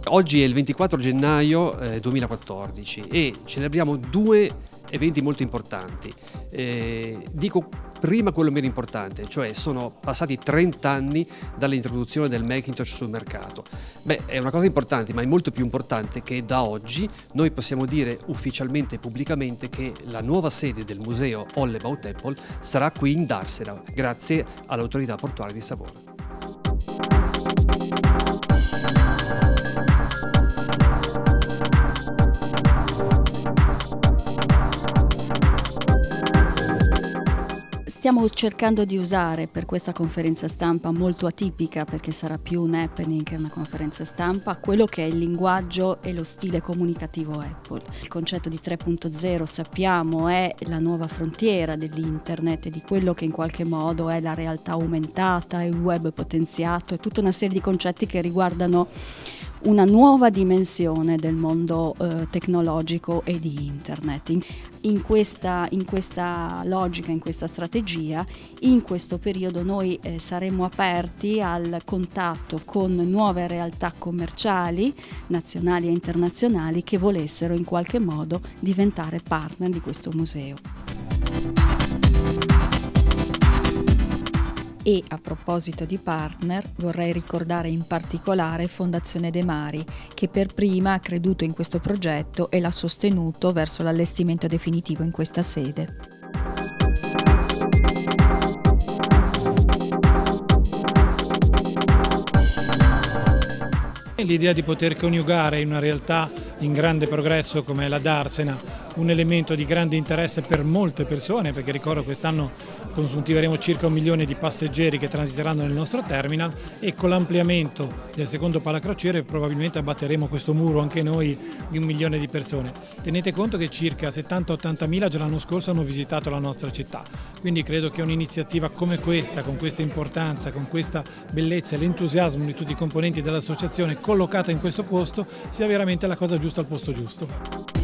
Oggi è il 24 gennaio 2014 e celebriamo due eventi molto importanti. Dico prima quello meno importante, cioè sono passati 30 anni dall'introduzione del Macintosh sul mercato. È una cosa importante, ma è molto più importante che da oggi noi possiamo dire ufficialmente e pubblicamente che la nuova sede del museo All About Apple sarà qui in Darsena, grazie all'autorità portuale di Savona. Stiamo cercando di usare per questa conferenza stampa molto atipica, perché sarà più un happening che una conferenza stampa, quello che è il linguaggio e lo stile comunicativo Apple. Il concetto di 3.0 sappiamo è la nuova frontiera dell'internet e di quello che in qualche modo è la realtà aumentata, il web potenziato e tutta una serie di concetti che riguardano una nuova dimensione del mondo tecnologico e di internet. In questa logica, in questa strategia, in questo periodo noi saremo aperti al contatto con nuove realtà commerciali, nazionali e internazionali, che volessero in qualche modo diventare partner di questo museo. E a proposito di partner, vorrei ricordare in particolare Fondazione De Mari, che per prima ha creduto in questo progetto e l'ha sostenuto verso l'allestimento definitivo in questa sede. L'idea di poter coniugare in una realtà in grande progresso come la Darsena un elemento di grande interesse per molte persone, perché ricordo quest'anno consuntiveremo circa 1 milione di passeggeri che transiteranno nel nostro terminal, e con l'ampliamento del secondo palacrociere probabilmente abbatteremo questo muro anche noi di 1 milione di persone. Tenete conto che circa 70-80 mila già l'anno scorso hanno visitato la nostra città, quindi credo che un'iniziativa come questa, con questa importanza, con questa bellezza e l'entusiasmo di tutti i componenti dell'associazione collocata in questo posto, sia veramente la cosa giusta al posto giusto.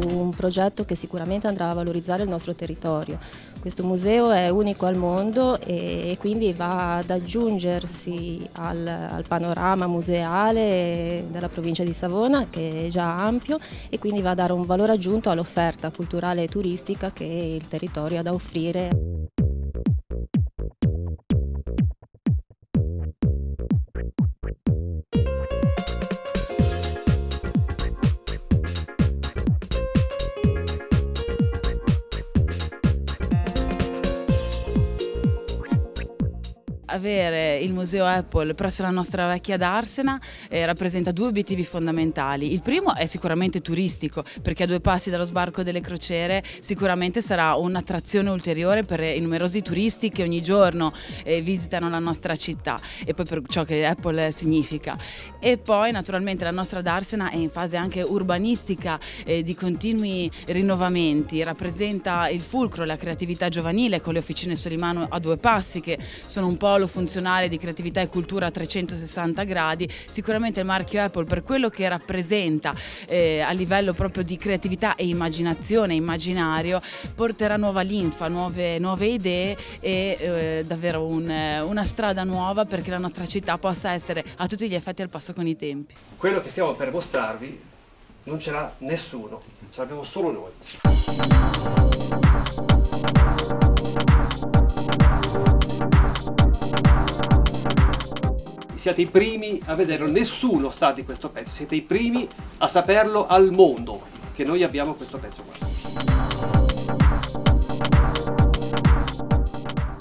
Un progetto che sicuramente andrà a valorizzare il nostro territorio. Questo museo è unico al mondo e quindi va ad aggiungersi al panorama museale della provincia di Savona, che è già ampio, e quindi va a dare un valore aggiunto all'offerta culturale e turistica che il territorio ha da offrire. Avere il museo Apple presso la nostra vecchia Darsena rappresenta 2 obiettivi fondamentali. Il primo è sicuramente turistico, perché a 2 passi dallo sbarco delle crociere sicuramente sarà un'attrazione ulteriore per i numerosi turisti che ogni giorno visitano la nostra città, e poi per ciò che Apple significa. E poi naturalmente la nostra Darsena è in fase anche urbanistica, di continui rinnovamenti, rappresenta il fulcro, la creatività giovanile con le officine Solimano a 2 passi, che sono un polo funzionale di creatività e cultura a 360 gradi. Sicuramente il marchio Apple, per quello che rappresenta a livello proprio di creatività e immaginazione, immaginario, porterà nuova linfa, nuove idee e davvero una strada nuova perché la nostra città possa essere a tutti gli effetti al passo con i tempi. Quello che stiamo per mostrarvi non ce l'ha nessuno, ce l'abbiamo solo noi. Siete i primi a vederlo, nessuno sa di questo pezzo, siete i primi a saperlo al mondo, che noi abbiamo questo pezzo qua.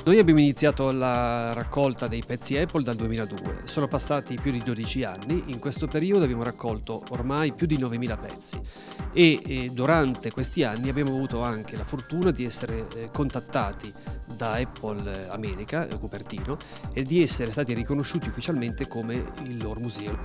Noi abbiamo iniziato la raccolta dei pezzi Apple dal 2002, sono passati più di 12 anni, in questo periodo abbiamo raccolto ormai più di 9.000 pezzi e durante questi anni abbiamo avuto anche la fortuna di essere contattati da Apple America, Cupertino, e di essere stati riconosciuti ufficialmente come il loro museo.